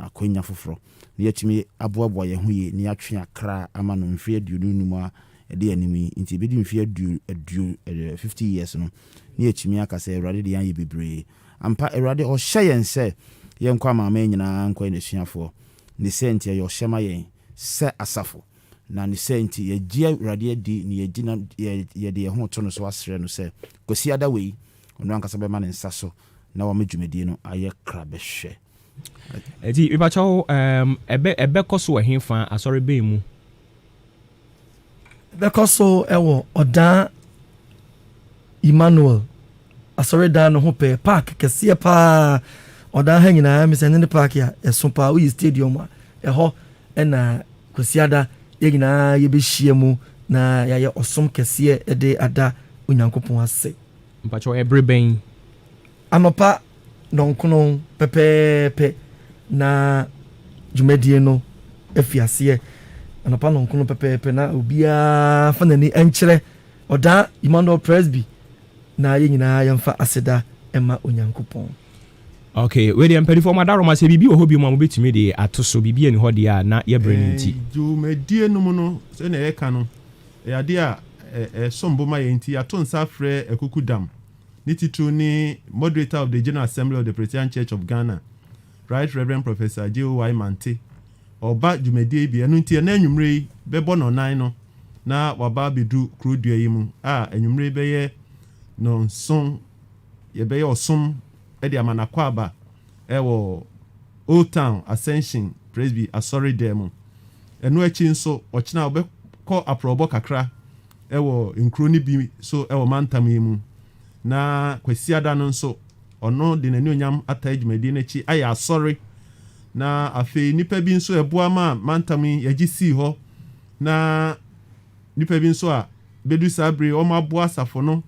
akwanya foforo na yɛtumi aboaboa yɛn ho yie na yɛatwe akra ama no mfeɛ aduonu num a ɛde animi nti bɛdi mfeɛ 50 years no na yɛtumi aka sɛ Awurade de yɛn yɛ bebree ampa Awurade ɔhyɛ yɛn sɛ yɛn kwa maama nyinaa nkɔ ne suafoɔ ne sɛ nti yɛ ɔhyɛ ma yɛn sɛ asafo na ne sɛ nti yɛgye Awurade adi ne yɛdi na yɛde yɛn ho to no so asrɛ no sɛ kɔsi ada wei ɔno ankasa bɛma ne nsa so na wɔn dwumadie no ayɛ kra bɛhwɛ eti ibacho ebe koso ehimfa asori be mu be koso ewo odan Emmanuel asori dan no ho pe park kese pa odan ha nyina me se ne park ya eso pa we stadium a eho na kwasiada ye nyina ye be hia mu na ya ye osom kese e de ada onyankopon ase ibacho everything anopa nonkono pepepe na dwumadie no afiase anopa nonkono pepepe na obia fa nani enkyere oda Emmanuel Presby na ye nyina yemfa aseda ema onyankopon. Okay, we dey empedi for madaro ma se bibi wo hobi mu betimi de atoso bibi ani hodi a na ye brandinti dwumadie no mu no se na ye ka no ya de a sombo ma ye nti ato nsa frɛ akukudam Nititu ni moderator of the General Assembly of the Presbyterian Church of Ghana, Right Reverend Professor J.O.Y. Mante. Oba dwumadie bi enu nti na enwumre bebo no nan no na waba bedu krudua yi mu enwumre beye no nson ye beye osom e de amanakwa aba ewo Old Town Ascension Presby Asori dem enu achi nso ochina obekọ aprobo kakra ewo nkro ni bi so ewo mantam yi mu na kwasiada no nso ono de nani onyam atajumadi na chi aya asori na afi nipa bi nso eboa ma mantami yagisi ho na nipa bi nso a bedu sabre o ma boa safo no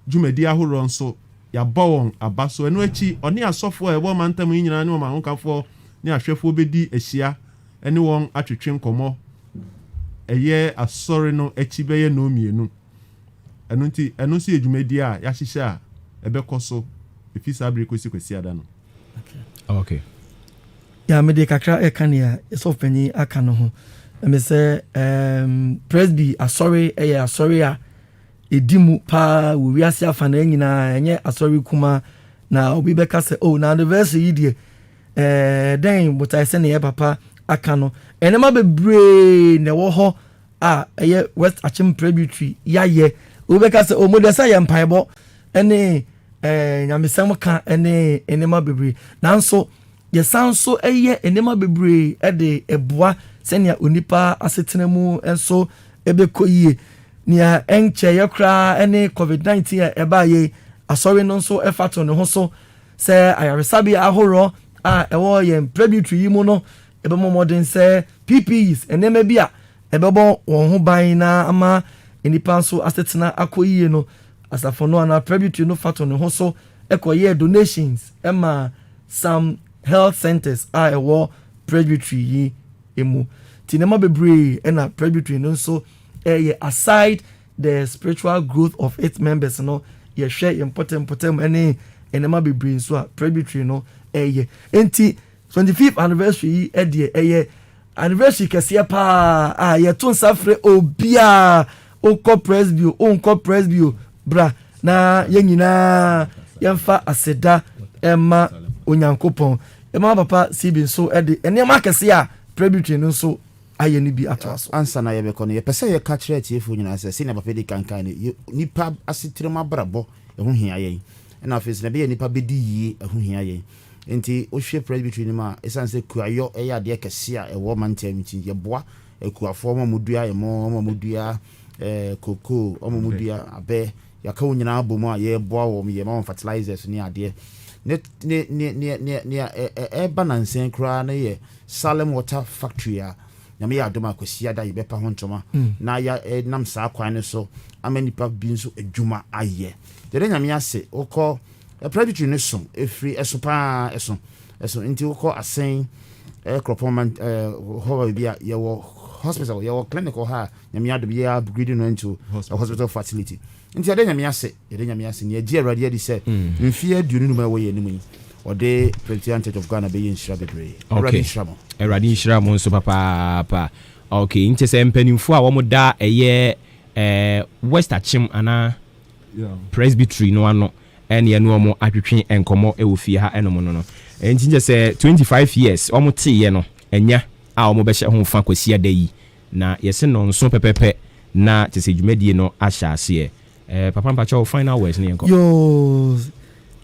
dwumadi ahoro nso ya bawon abaso eno achi oni asofo ebo mantami nyina ne o ma honkafo ne ahwefo bedi ahia ene won atwetwe nkomo eye asori no achi beye no mienu enu si edwumadi a ya hyehyɛ a ebekɔ so efisa abre kosi ada no. Okay. Ya me de kakra ekania esofani aka no ho. Me say Presby asori asori a edimu pa wo wiase afa na nyina enye asori kuma na obi beka say na anniversary die den but I say na papa aka no enema bebre na wo ho a eye West Achim Presbytery yaye Ubeka se omodesa ya mpaebo ene nyamesam ka ene enema bebre nanso ye sanso eye enema bebre de eboa senia onipa asetena mu enso ebekoyie nia enche ye kra ene COVID-19 eba ye asori no nso efato ne ho so se ayaresabi ahoro a ewo ye Presbytery yi mu no ebemomodin se PPEs enema bia ebebo won ho ban na ama enipa nso asetena akoyie no asafo no ana Presbytery no fato ne ho so ekoye donations ema some health centers a ewo Presbytery yi emu tinema bebre na Presbytery no nso aside the spiritual growth of its members no ye share important enema bebre nso a Presbytery no enti 25th anniversary edie anniversary kese pa ye to nsafre obia onko Presby bra na yenyina yemfa aseda ema onyankopon ema papa sibi nso enema kese a Presbytery no nso aye ni bi atwaso ansa na yebekọ no yepese ye ka kire tiefo nyina se na papa di kankan ni nipa asetirema brabo ehu hia yen na afese na be ye nipa bedi yie ehu hia yen enti ohwe Presbytery ni ma esanse kuayo eya de kese a ewo mantam nti ye boa ekuafo ma mudua ma mudua koko omumudua abe yaka nyina abomu a ye boa wo ye ma fertilizers ni ade ne banansen kra na ye Salem Water Factory a nyame ya adoma kwasi ada ye bepa ho ntoma na ya nam saa kwan ne so amanipa bi nso adwuma aye de nyame ase okọ Presbytery ne so efri esopa eso nti okọ asen kropoman ho bia ye wo hospital ye wo clinical ha nyame adom ye upgrade no into a hospital facility nti ade nyame ase ne agi Awurade adi se mfie aduonu ma wo ye nimu ɔde Presbyterian Church of Ghana bɛyɛ nhyira bebree. Okay. Eradi nhyira mo nso papa. Okay, nti sɛ mpanimfo a wɔn da ɛyɛ West Achim ana Presbytery no ano ɛne ɛno wɔn atwetwe nkɔmɔ ɛwɔ fie ha ɛnom no. Nti nkyɛ sɛ 25 years wɔn teeɛ no ɛnya a wɔn bɛhyɛ ho fa kwasi ada yi na yɛsɛ no nso pɛpɛpɛ na kyɛ sɛ dwumadie no ahyɛ aseɛ. Papa mpakyɛw final words ne yɛnkɔ. Yo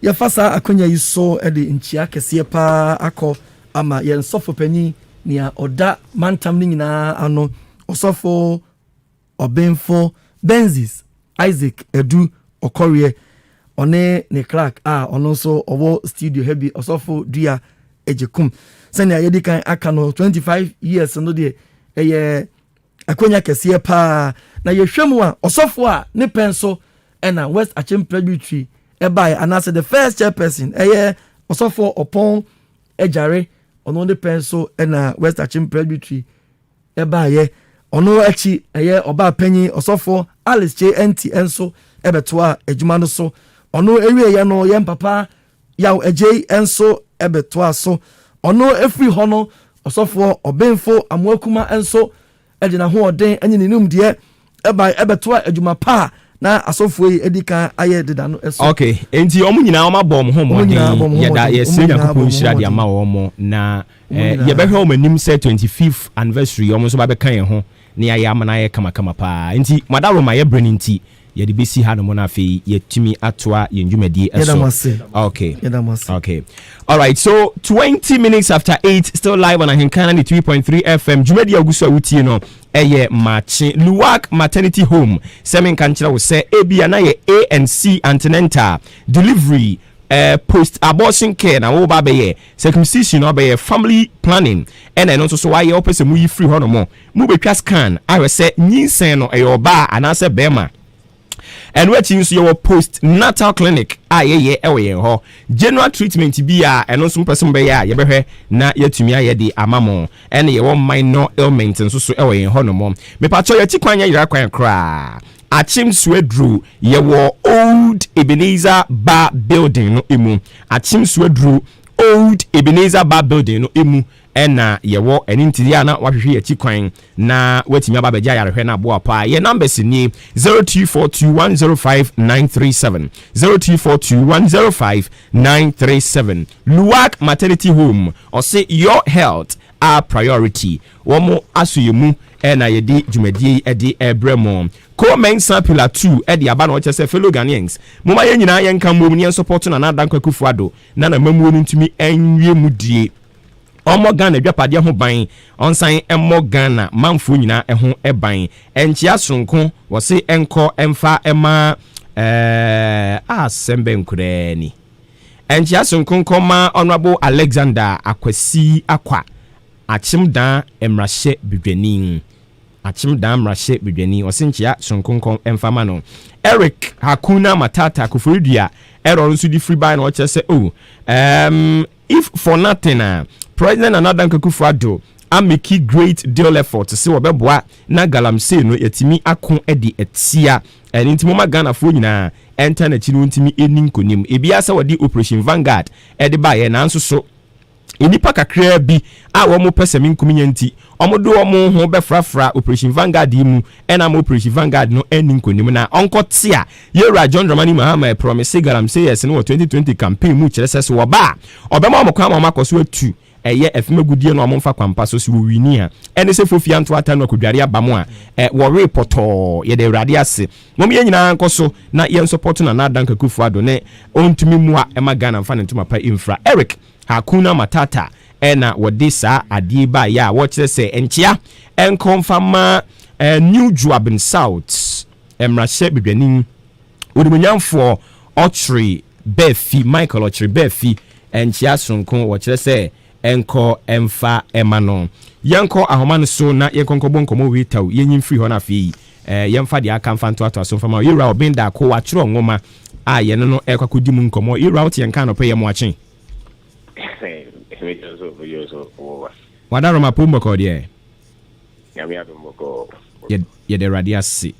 yɛfa saa akonya yi so de nkyia kɛseɛ paa akɔ ama yɛn sɔfo panyin nea ɔda mantam no nyinaa ano ɔsɔfo ɔbenfo Benzis Isaac Edu Okorie ɔne ne clerk a ɔno nso ɔwɔ studio ha bi ɔsɔfo Dua Ejekum sɛnea yɛdi kan aka no 25 years no deɛ ɛyɛ akonya kɛseɛ paa na yɛhwɛ mu a ɔsɔfo a ne pɛn so ɛna West Achim Presbytery ɛbae anaasɛ the first chairperson ɛyɛ ɔsɔfo ɔpɔn ɛgyare ɔno ne pɛn so ɛna West Achim Presbytery ɛbaeɛ ɔno akyi ɛyɛ ɔbaa panyin ɔsɔfo Alice Che Enti ɛnso ɛbɛtoa adwuma no so ɔno ɛwieɛ no yɛn papa yaw agye ɛnso ɛbɛtoa so ɔno ɛfiri hɔ no ɔsɔfo ɔbenfo amoakuma ɛnso ɛde na hoɔden ɛne ne numdeɛ ɛbɛtoa adwuma pa na asɔfo yi edi kan ayɛ deda no ɛso. Okay, enti ɔmo nyinaa ɔmo abɔ ɔmo ho mɔden yɛda yɛsɛ Nyankopɔn nhyira de ama wɔn na yɛbɛhwɛ ɔmo anim sɛ 25th anniversary ɔmo nso ba bɛka yɛn ho na yɛayɛ ama na yɛ kamakama paa enti madaroma yɛ brɛ ne nti yɛde bɛsi ha no mo na afei yɛtumi atoa yɛn dwumadie ɛso. Okay. All right, so 20 minutes after 8 still live on Ahenkana 3.3 FM dwumadie aguso awutie no ɛyɛ Maakye Luwak Maternity Home sɛmen kan kyerɛ wo sɛ ebia na yɛ ANC antenatal delivery post abortion care na wo ba bɛyɛ circumcision na bɛyɛ family planning ɛna ɛno nso so wayɛ wopɛ sɛ mu yi free hɔ no mu betwa scan ahwɛ sɛ nyinsɛn no ɛyɛ ɔbaa anaasɛ bɛrima. And we're your post natal clinic. General treatment be and also person by ya na yetumia ye de amamo and ye one minor ailment and so away in honomom. Me pacho ya tikwanya irakwan kra. Achim Swedru ye wo old Ebenezer Bar building no imu. Achim Swedru old Ebenezer Bar building no imu. Ena yewo enintidia na wahwehwe yachi kwan na watimi aba beja yarehwe na boa pa ye numbers ni 0242105937 0242105937 Luwak Maternity Home or say your health our priority womo asuyemu ena yedi dwumadie edi ebremo ko mensa pillar 2 edi aba na oche se fellow Ghanaians moma ye nyina ye nka mom ne support na na danko Kufuado na mamuo ntumi enwie mudie Omo Ghana dwapade ho ban onsan emmo Ghana manfo nyina ho eban enchia sonko wose enko emfa ema asembe nkurani enchia sonko koma honorable Alexander Akwasi Akwa achimdan emrahye bidwani wose enchia sonko emfa ma no Eric Hakuna Matata Kufuridua error nso di free buy na oche se if for nothing President Anadanko Kufuado ameki great deal effort to see wobeboa na galamsey no yetimi akon edi etia enti mo Ghana fo nyina enter na chi no ntimi eninkonim ebia sa wadi Operation Vanguard edi ba ye na nso so enipa kakra bi a wo mo pesemi nkuminya nti omodo omo ho befrafra Operation Vanguard mu ena mo Operation Vanguard no eninkonim na onkotia yewra John Dramani Mahama promise galamsey yes no 2020 campaign mu kire sese wo ba obema mo kwa mo makoso atu eye efime gudie no amomfa kwampa so si wini a ene se fofia nto ata no akudware abamu a wo reporto ye de urade ase mom ye nyina nkoso na ye support na Nadanka Kufuado ne ontumi mu a ema Ghana mfa ne ntoma pa infra Eric Hakuna Matata ena wodisa adie ba ya wo kire se enchia enkonfama New Juabin South emrahye bidwani odumunyamfo Ochri Befi Michael Ochri Befi enchia sonko wo kire se enko emfa emano yanko ahomane so na yenkonko bonkomo witaw yenyim free ho na fi yemfa dia aka mfa nto ato so mfa ma yira obenda ko wa kiro ngoma a yene no ekakodi mu nkomo yira oti yenka no peye mo achen Wadaro mapumbo ko die Nyame adumboko yɛde awurade ase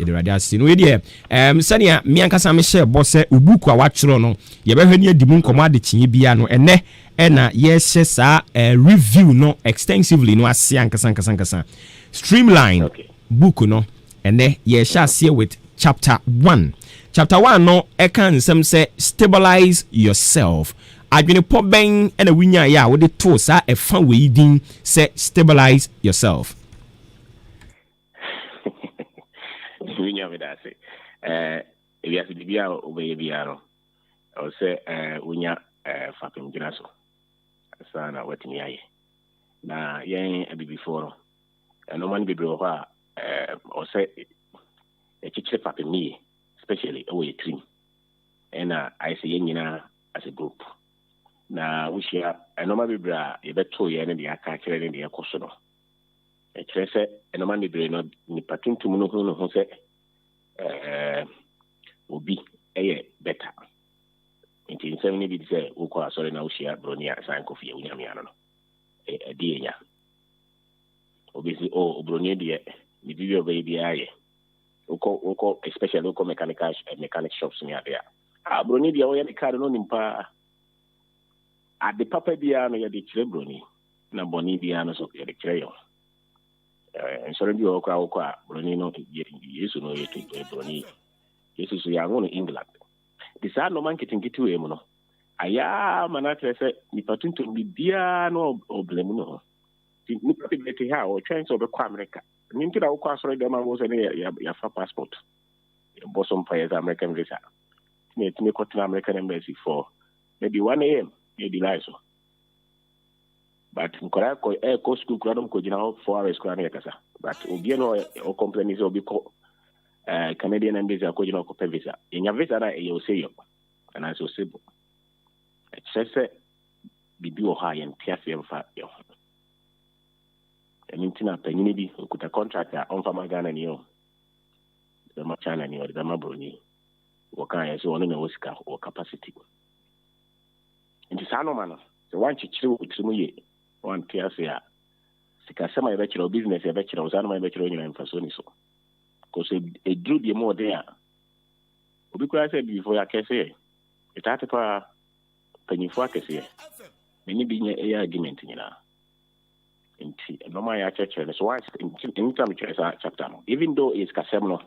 no deɛ sɛnea me ankasa mehyɛ bɔ sɛ obuku a wakyerɛ no yɛbɛhwɛ ne adi mu nkɔmmɔ adekyeɛ bia no ɛnɛ ɛna yɛhyɛ saa review no extensively no ase ankasa streamline book no ɛnɛ yɛhyɛ aseɛ with chapter 1 no ɛka nsɛm sɛ stabilize yourself adwenepɔ bɛn ɛna wonyaeɛ a wode too saa ɛfa wei din sɛ stabilize yourself. Winya me da se ebiase bibia obeye bia no o se wonya fapem gina so sana watini aye na yen abibifo no no man bebre ho a o se echichire fapem ni especially away trim and I say nyina as a group na wushia no man bebre a yebeto ye ne de aka kire ne de ekoso no ekyerɛ sɛ ɛnoma bebree no nipa tuntum no ho sɛ obi ɛyɛ better nti nsɛm no bi de sɛ wokɔ asɔre na wohyia broni a san kɔfie wonyamea no ɛde ɛnya obi sɛ obroni deɛ ne bibi ɔbɛyɛ biara yɛ wokɔ especially wokɔ mechanic shops ne ade a broni deɛ wɔyɛ ne car no nim paa ade papa biara no yɛde kyerɛ broni na bɔne biara no so yɛde kyerɛ yɛn nsɔre bi wɔ a broni no yesu no yɛ broni yesu so yɛ no England de saa nɔma nketenkete wei mu no ayɛ ma no akyerɛ sɛ nipa tuntum bibiara no ɔblɛ mu no ho nti nipa bi bɛte ha a ɔtwɛn sɛ ɔbɛkɔ Amerika ne nti na wokɔ asɔre dɛm a wo sɛ ne yɛafa passport yɛbɔ so mpa yɛ sɛ American visa nti na yɛtumi kɔtena American embassy for maybe 1 a.m. yɛdi lie so but nkora ko school kura dom ko gina 4 hours kura na yakasa but obi no o complain is obi ko Canadian embassy ko gina ko visa enya visa na e say yo ana so simple se bibi o ha yen tiafe mfa yo emintina panyin bi okuta contract a on fa magana ni yo the machana ni o the mabroni wo kan ye so ono na wosika o capacity nti sa no ma no se wan chichire wo trimu ye one tiase a sika sema yɛbɛkyerɛ business yɛbɛkyerɛ saa no ma yɛbɛkyerɛ nyina mfaso ni so because a drew the more there obi kura sɛ before ya kɛse etate pa panyifo akɛse many bi nya ɛyɛ argument nyina nti no ma ya kyerɛ so once in time kyerɛ sa chapter no even though is kasɛm no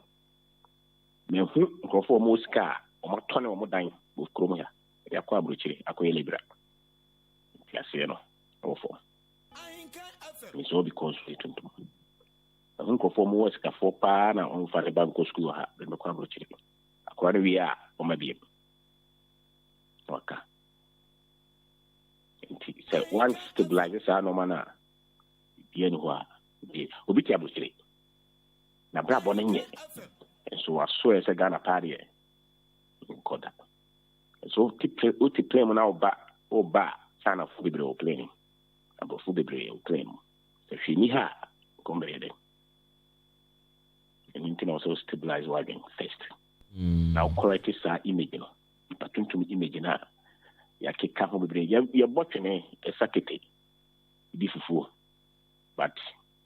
me hu nkrofo mo sika o mo tɔne o mo dan bo krom ya ya kwa abrochire akoyɛ libra nti ase no ofo it's all because we don't know. I think of more as for pan on for the bank school ha the kwabro chiri akwara wi a o ma biem waka nti say once stabilize sa no mana die no a obi ti abro chiri na bra bo na nye so aso e se Ghana party nkoda so ti play mo na oba sana fu bibre o playing abo fu bibre o claim so fini ha kombrede and you can also stabilize wagon first now correct is image no patuntum image na ya keka ho bibre ya botwene esakete di fufu but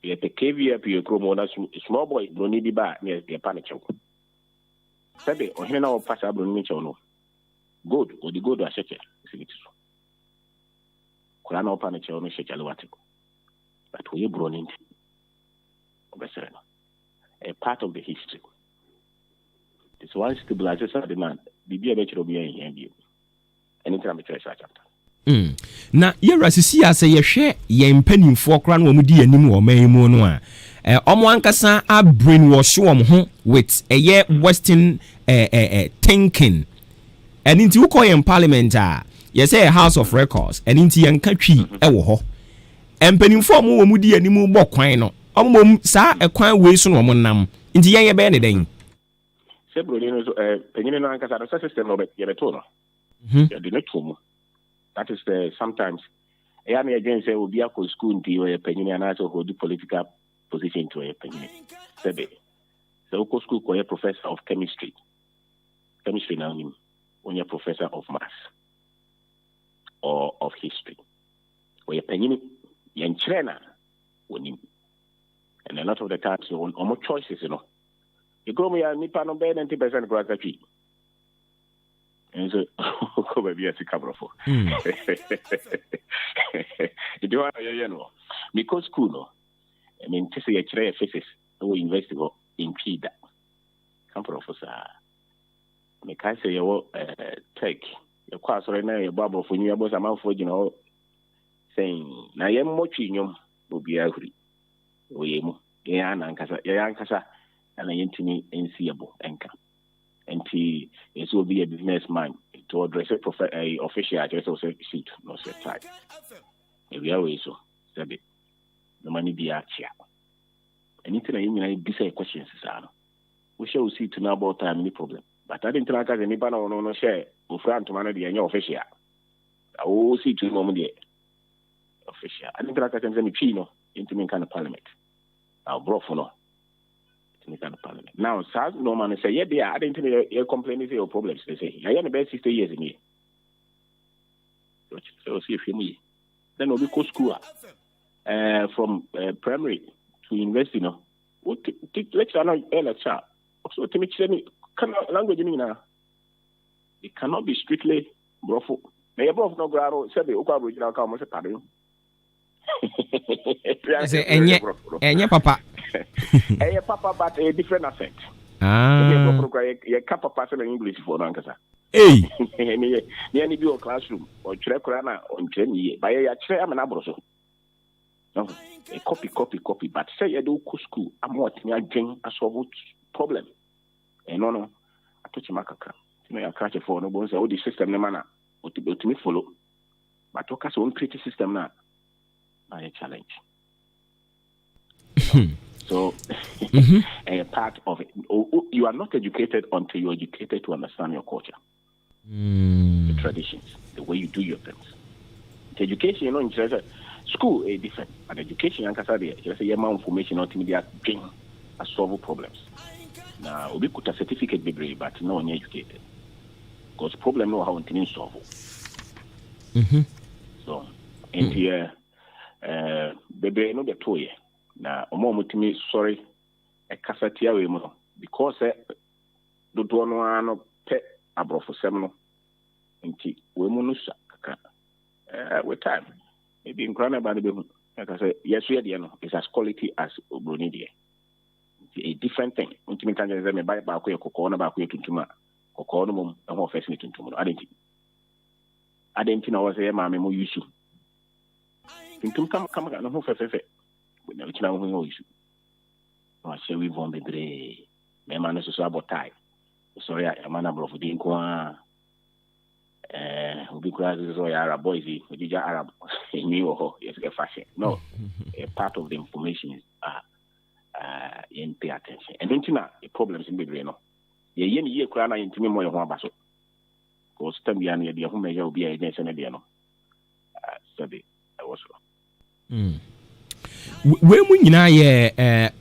ya te KVP your chromo na small boy no need ba na ya panic chew sabe o hena o pass abro ni chew no good o di good a cheche sigiti so kula na o panic chew no cheche alwatiko but we brought in a part of the history. This one stabilizes the demand. Bibi abechiro bi en here. Anytime I try such chapter. Na yɛwura sisi a sɛ yɛhwɛ yɛn mpanimfoɔ koraa no wɔn di anim wɔ ɔman mu no a ɔmo ankasa a brainwash wɔn ho with ɛyɛ western thinking ɛne nti wokɔ yɛn parliament a yɛsɛ house of records ɛne nti yɛnka twi ɛwɔ hɔ mpanimfoɔ mo wɔn di anim bɔ kwan no ɔmo mom saa ɛkwan wei so no ɔmo nam nti yɛn yɛbɛyɛ ne den sɛ broni no so panyin no ankasa no system no yɛbɛto no yɛde no to mu that is sometimes ɛyɛ na yɛgyen sɛ obi akɔ school nti ɔyɛ panyin anaasɛ ɔdi political position to ɔyɛ panyin sɛbe sɛ wokɔ school kɔyɛ professor of chemistry na wonim wonyɛ professor of maths or of history ɔyɛ panyin yɛnkyerɛ na wonim And a lot of the times, on more choices, You go me and nipa no be 90% grad tree. And so go be a cover for. You do because school no. I mean to say a tray physics no investigate in PIDA. Come professor. Me can say you tech. Your class right now your bubble for new boss amount for saying na yem mo twinwom obi ahuri. Oyemu. Ya ankasa and I intimi NCable anchor. And he will be a businessman to address a official address or seat, no set type. If we always so, said it. The money be a chair. Anything I be questions, sir. We shall see to know about time any problem. But I didn't like as any banner or no share, who friend to manage the official. I will see to the moment official. I didn't like as any chino into me kind of parliament. I'll brought for no. Kind of parliament. Now, South Norman say, yeah, they are. I didn't think you're complaining your problems. They say, I am about 60 years in here. So, see if you me. Then we'll be co school from primary to university. Lecture, lecture. So, to me, language, it cannot be strictly brothel. May a brothel no grado, said the Oka original come as a pattern. And papa. A papa, but a different accent. You can't pass in English for Nankasa. Hey, any be a classroom or Trekrana on 10 years. By a chair, I'm an abroso. No, a copy, but say you do school. I'm what me again a solve problem. And no, I touch my crack. Me a catch for no bones, all the system, no manner, or to me follow. But talk us on creative system now. By a challenge. So, a part of it. You are not educated until you're educated to understand your culture, the traditions, the way you do your things. The education, in school is different. But education, you can say, more information, ultimately, bring a solve problems. Now, we could a certificate degree, but no one educated. Because problem know how to solve. So, and here, baby, no the toy. Na omo mutimi sorry e kasatia we mu because do no ano pe abrofo sem no nti we mu no sha kaka with time maybe in grana ba be hu like I say yes we dey no is as quality as obroni dey a different thing ntimi kan say me ba ko yekoko na ba ko yetuntuma kokko no mum e ho first ni tuntum no adenti na wo say ma me mo yusu tuntum kam na ho fefe na uchina ho yusu no share we von bebre me ma no so abotai sorry I am na brofo din ko obi kura so ya Arab boys we Arab ni wo yes get fashion no a part of the information is in pay attention and don't na the problems in bebre no ye ni ye kura na yintimi mo ye ho abaso ko stem ya na ye ho meja obi a ye na de no sabi I was we mu nyina ye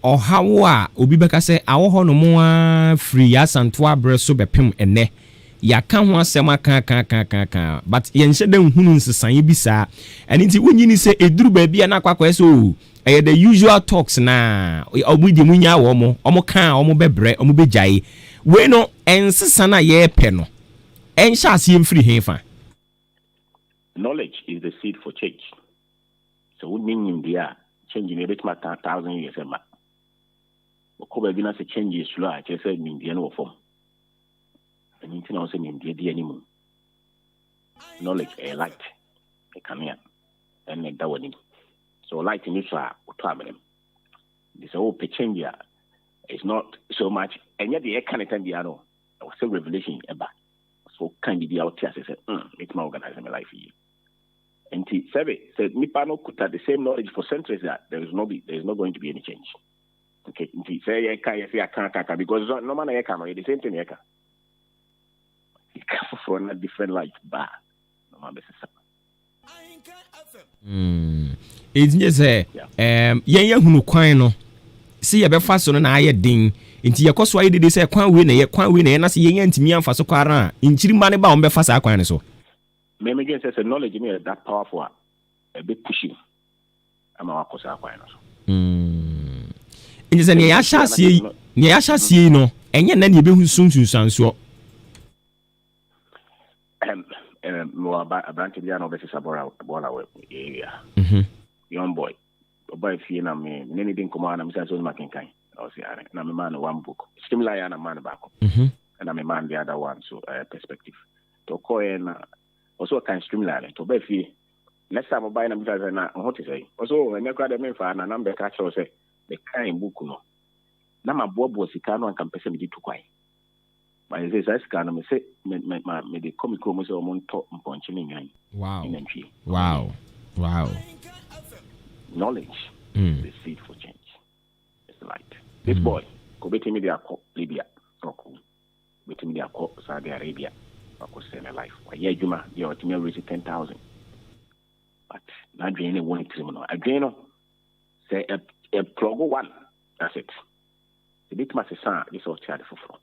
ohawo a obi beka se awo no mo free asanto abre so bepem ene ya ka ho asem aka but ye nhyɛ da nhunu nsesan bi saa ene nti wonyini se eduru ba bia na kwakwa so the usual talks na obudi munya wo mo ka wo bebre wo begyae we no ensesa na ye pe no enhyɛ ase mfiri hefa. Knowledge is the seed for change. So we mean there changing a bit more 1,000 years back. Okoba bi na se change is slow. I just said mean the no form. And you know say mean the anymore. Knowledge a light, a camera, and a dawani. So light in this are traveling. This whole change is not so much, and yet the kind of time the other was a revelation about. So can be out here. I said, it's my organizing my life here. And Sebe said, Nipano could have the same knowledge for centuries that there is not going to be any change. Okay, say I can't because no man I can the same thing I can. For a different light bar. No man it's just ye hunu kwan no see ye be fa so no na aye din nti ye koso aye de say kwan we na na se ye ntimi amfa so kwara nchiri ma ne ba on be fa sa kwan ne so. Maybe again says knowledge me that powerful a bit pushing. I'm our course. nti sɛ nea yɛahyɛ asie no ɛnyɛ nna ne yɛbɛhu sunsunsansoɔ aberante bi a na ɔbɛsesa bɔɔla wɔ area young boy ɔba fie na me ne ne di nkɔmmɔ a na mesɛ sɛ ɔnima kenkan ɔsɛ are na mema no one book stimuli a na ma no baako ɛna mema no the other one so perspective nti ɔkɔɛ na ɔsɛ ɔkan stimuli no nti ɔba fie next time ɔbae na mesɛ sɛ na ɔho te sɛ ɔsɛ ɛnɛ koraa dɛ memfaa na na mbɛka kyerɛw sɛ mekan book no na maboaboa sika no anka mpɛ sɛ mede to kwae but say saa sika no me sɛ mede kɔ me kurom sɛ ɔmo ntɔ mpɔnkye ne nwan nantwie wow knowledge the seed for change. It's light. This boy, go bet me the Libya, Rocco, bet me the Saudi Arabia, Rocco send a life. Why, yeah, Juma, the ultimate raise 10,000. But not draining one criminal. I drain say a plug one. That's it. The bit must say, this all child for from.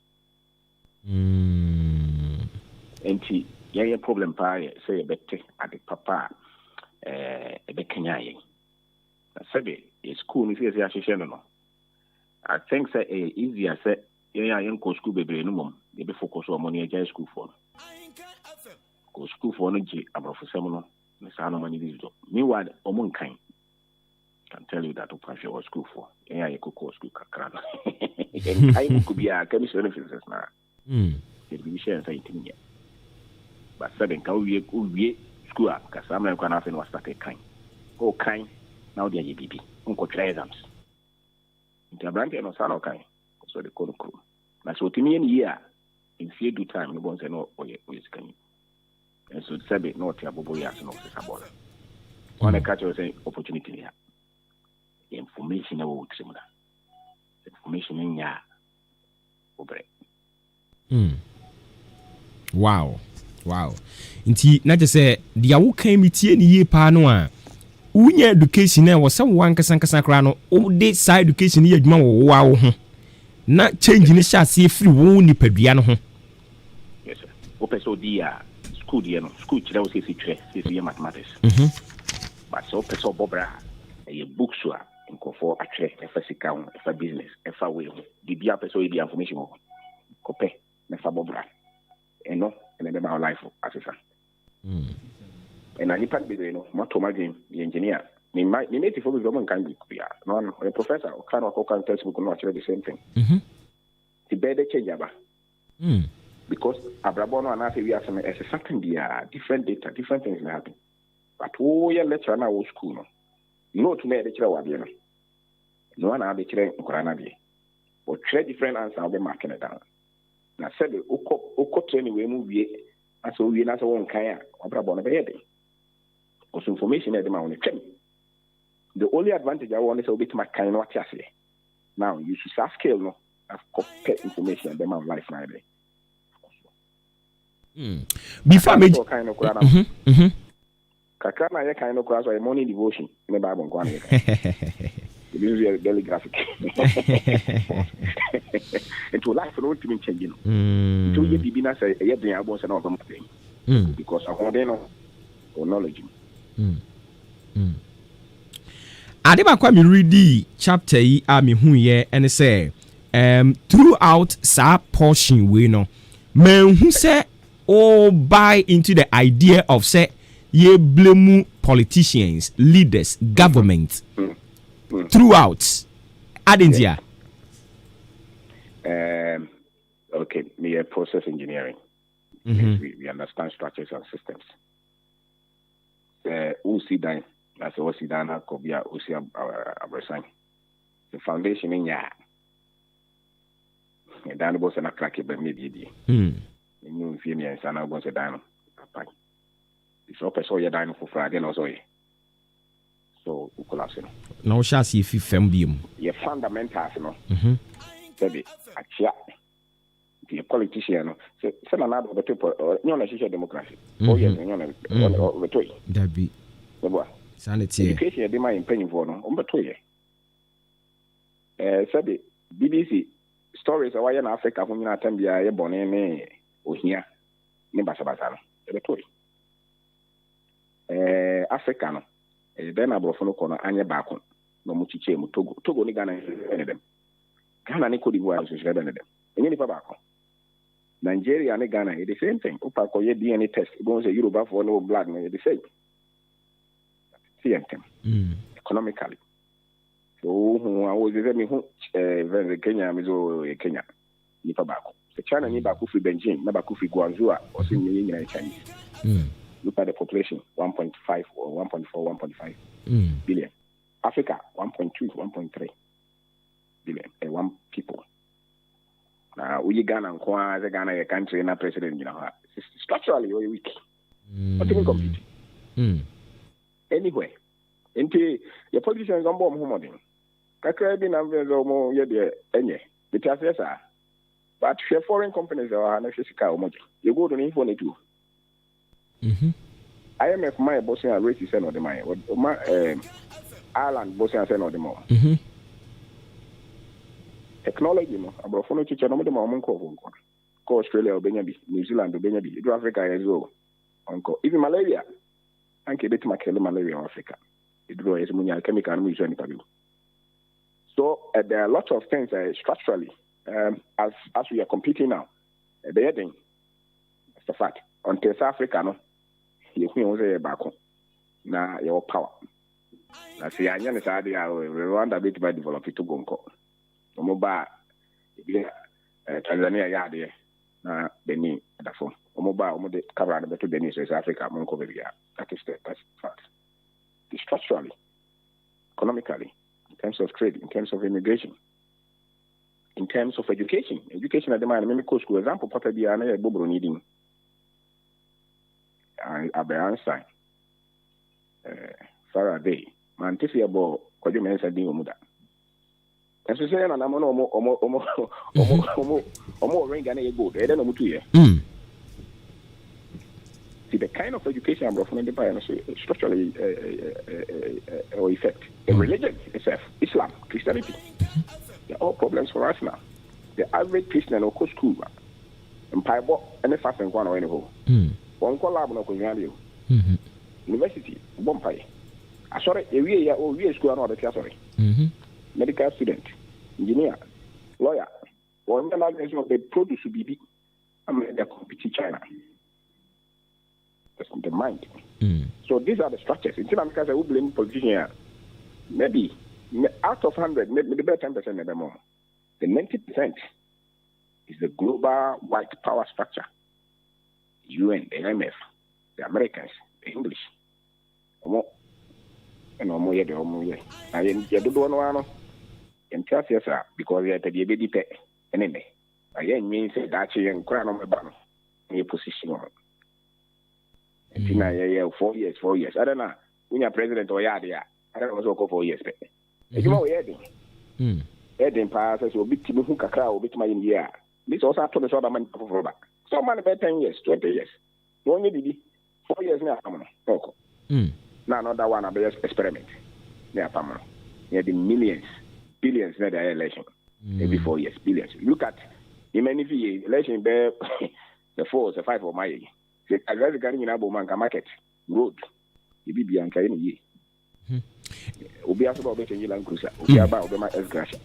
And yeah, problem pie, say a better at the papa, a bekanyaye. Sabi school ni sɛ ahyehyɛ no I think say easier say yeah yɛnkɔ school bebree no mom yɛbɛ focus on money agya school for no ko school for no gye aborɔfosɛm no ne saa no money bi meanwhile ɔmo nkan can tell you that opashe was school for yeah yɛkɔkɔ school kakra no nkai mu kubia kami sɛ no physics na bi share say tinye but sabi nka uwie school a kasa ma nkwa na afɛ no start kan o kan now they are BB. Uncle exams. Into a branch and Osano kind. So the code crew. That's what in year. In few do time, no one say no, or is can. And so Sabi, no Tiabobo Yas, no Sabor. One a catcher say opportunity here. Information about similar. Information in ya. Wow. Inti, not just say, the awu came it ye panoa. Unya education na wo sɛ wan kasankasa kra no o de side education yɛ adwuma wo wa wo ho na change ne hyɛ ase free wo nipadua no ho yes sir o pɛ dia school dia no school kyerɛ wo sɛ yɛ mathematics but so pɛ sɛ bobra ɛyɛ books a nkɔfo atwɛ ɛfa sika ho ɛfa business ɛfa way ho bibia pɛ sɛ yɛ information ho kɔpɛ na fa bobra ɛno ɛna be my life asesa and I depend on the engineer. Me made it for the government can be clear. No, a professor can textbook not the same thing. The better change because Abrabono and I say we are some as a certain different data, different things happen. But yeah, lecture now school. No to me lecture wa bi no. No one have lecture Qur'an bi. But three different answers I'll be marking it down. Na said oko training we move we as we na so won kan a Abrabono be dey. Because information is the only advantage I want is a bit my kind of what you say. Now you should have scale no of compare information and them on life now. Before me kind of Kakana kind of class or morning devotion in the Bible one. This is a daily graphic. And to life for ultimate changing. To you be na say a year was an outcome thing. Because I want to know knowledge. Adeba kwa mi read chapter yi a mi hu ye ene say throughout sa portion we no man who say all buy into the idea of say ye blame politicians, leaders, government throughout Adendia. Okay, me a process engineering. We understand structures and systems. Usi dan na se osi dan na kobia usi abresan the foundation in ya dan bo se na crack be me bi ni mfie mi ensa na bo se dan apai so person ye dan for Friday no so ye so u collapse no na o sha se fi fam biem ye fundamentals no sabi achia the politician no se na na do beto nyo na shisha democracy o ye nyo na beto that be sanity education dey my opinion for no beto ye sabi BBC stories a why na Africa ho nyina tambia ye bone ne ohia ne basabasa no beto Africa no then abrofo no kono anye baako no mu chiche mu Togo ni Ghana ne dem Ghana and Cote d'Ivoire is better than them. And any Pabaco. Nigeria and Ghana are the same thing. Upako ye DNA test. It goes a Yoruba for no blood, the same. Economically. So I was very Kenya, Mizo Kenya, Nipabaco. The China Nibaku free Beijing, Nabaku free Guangzhou, or Sydney Chinese. Look at the population 1.5 or 1.4, 1.5 billion. Africa 1.2, 1.3 billion and one people. Now we Ghana and Ghana a country and a president, structurally very weak. Not even compete. Anyway, into the politicians on board Muhammadin. Kakrabi numbers or more yet any. The chances are. But foreign companies are not physical. You go to info too. IMF my Bosnia race is of the mine. Ireland Bosnia send of the more. Technology, about phone teacher, no more call Australia or Benyabi, New Zealand or Benyabi, Africa as well. Even malaria, and keep it malaria in Africa. It grows as chemical and music. So there are a lot of things structurally, as we are competing now. The heading, that's the fact. Until South Africa, no, you can say back home. Now your power. I see. I know that Rwanda bit by develop it to go. Omoba, Tanzania yard there. Na Benin that phone. Omoba, Omode cover the better Benin South Africa. Monko baby. That is the fact. Structurally, economically, in terms of trade, in terms of immigration, in terms of education at the moment, maybe school example, Papa Biana, a Bobro needing Albert Einstein, Faraday, Mantifia Bo, Kojumen Sadi Omuda. As we say, and I'm almost ring and a good, I don't know 2 years. See, the kind of education I'm from the Bible structurally or effect. The religion itself, Islam, Christianity, they're all problems for us now. The average Christian or school, and Pibo, and the fast and one or any hole. One collab no Cognalio. University, Bompay. I saw a year or year school or the sorry. Medical student, engineer, lawyer, or an organization of the produce to be. I mean, they're competing China. That's the mind. So these are the structures. In South Africa, I would blame politicians here. Maybe out of 100, maybe about 10% of them more. The 90% is the global white power structure. UN, the IMF, the Americans, the English. And no more yet, no more yet. I don't know. And trust yourself because we are the baby pet enemy. I mean, say that you and crown on my banner in your position on. 4 years. I don't know. When you're president or yard, I don't know go 4 years. You know, Eden passes will be Timu Kakra will be my India. This also told the sort of money for back. So, man, about 10 years, 20 years. No, maybe 4 years now. Now, another one of the experiment. Near Pamela. Near the millions, billions, near the election. Every 4 years, billions. Look at in many election, the 4 or 5 of my. I was getting in Abomanka market road. You be Bianca in a year. Obi aso about better Land Cruiser. Obi about my S-Gracia.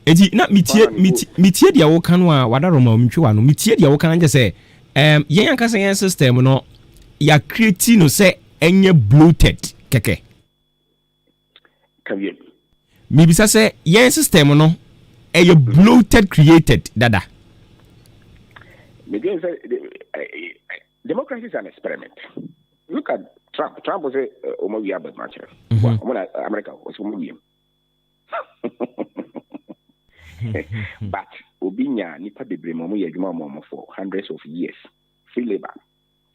Eti na mitie dia wo kan wa wadaroma omtwe no mitie dia wo kan je se yen ankasa yen system no ya create no se enye bloated keke. Can you? Mi bisa se yen system no e bloated created dada. Again, democracy is an experiment. Look at Trump. Trump was a Omobi matcher. America was Omobi. But Obinya nipa bebre momo ye adwuma momo for hundreds of years. Free labor,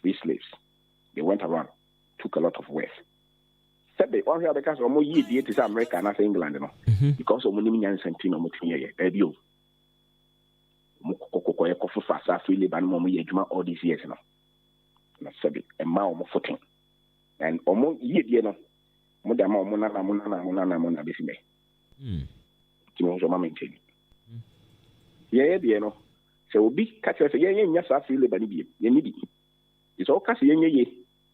free slaves. They went around, took a lot of wealth. Said they all here because Omo ye to America and England, no. Because Omo ni nyan sentino mo tinye ye. Free labor all these years now. And ma footing. And omo ye no. Modama mona besime. Timo so maintain. Ye no. So obi catch say ye nya free labor ni bi. Ye ni bi. It's all case ye.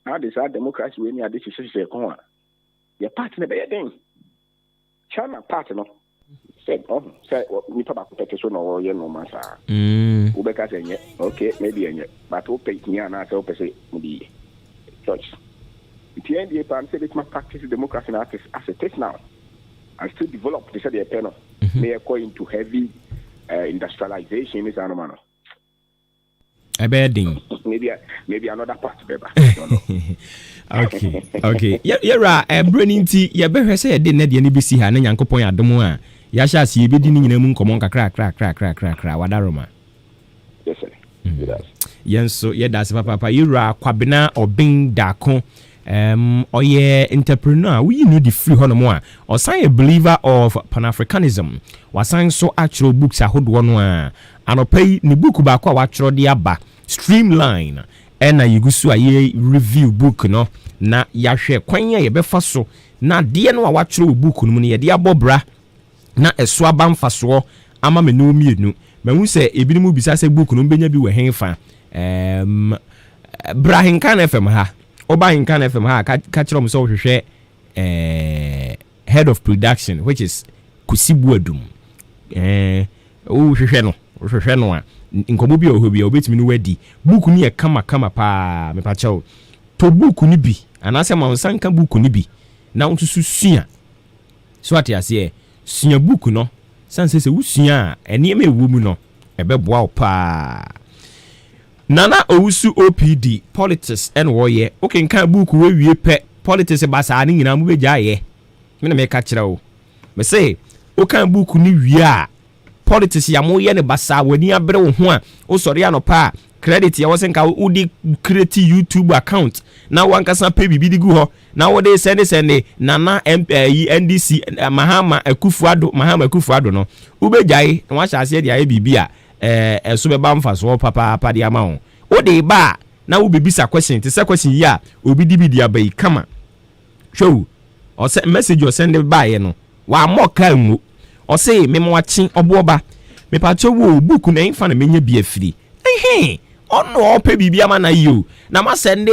Now this our democracy we ni ade hye kon a. Ye part na be den. China part no. said, oh, say, we talk about petition or no massa. Ubeka say, okay, maybe, but open here and I say, maybe church. The NDA plan said it must practice democracy as it is now and still develop. They said they're penal. May go into heavy industrialization is an man. A bedding. Maybe another part, baby. Okay. You're right. A burning tea. You better say I didn't need any BC and Yanko point at the moon. Yasha see be dinning in a moon come on crack. Wadaroma. Yes, sir. Yes, so yeah, that's papa. You're Kwabena or Bing Dako. Or yeah, entrepreneur. We know the free honour or sign a believer of Pan-Africanism. Was sign so actual books I hold one and I'll pay ni book back watch the streamline and you go to a review book no na ya share kwanya ye befa so na de no watch book no ne ye de abobra na eso aba mfaso ama me no mienu mahu se ebinim bisa se book no benya bi we henfa Brahim kan FM ha oba kan FM ha ka kire so hwehwe head of production which is Kusibu Adum o hwehwe no a nkomo bi oho bi obetimi no wadi book ni e kama pa me pa chawo to book ni bi anase ma nsanka book ni bi na ntusu sua so atiase sua book no sanse se wusua ene me ewu mu no ebeboa o pa nana owusu OPD politics and woye okay kan book we wie pe politics basa ani nyina mu beja ye me na me ka kire o me say o kan book ni wie a politics ya mo ye ne basa wani abere wo ho a o sori anopa credit ya wosen ka udi create YouTube account na wankasa pay bibi di gu ho na wo de send nana NDC Mahama Akufuado no ubejai na wa hyase de aye bibi a so be ba mfaso papa de ama ho o de ba na wo bebisa question te se question ya obi di bi dia bai kama show o se message o send ba ye no wa moka mu o se me mo achi Obuoba me pa cho wo book na infa na menye bi afiri ono ope bibia ma na yo na ma send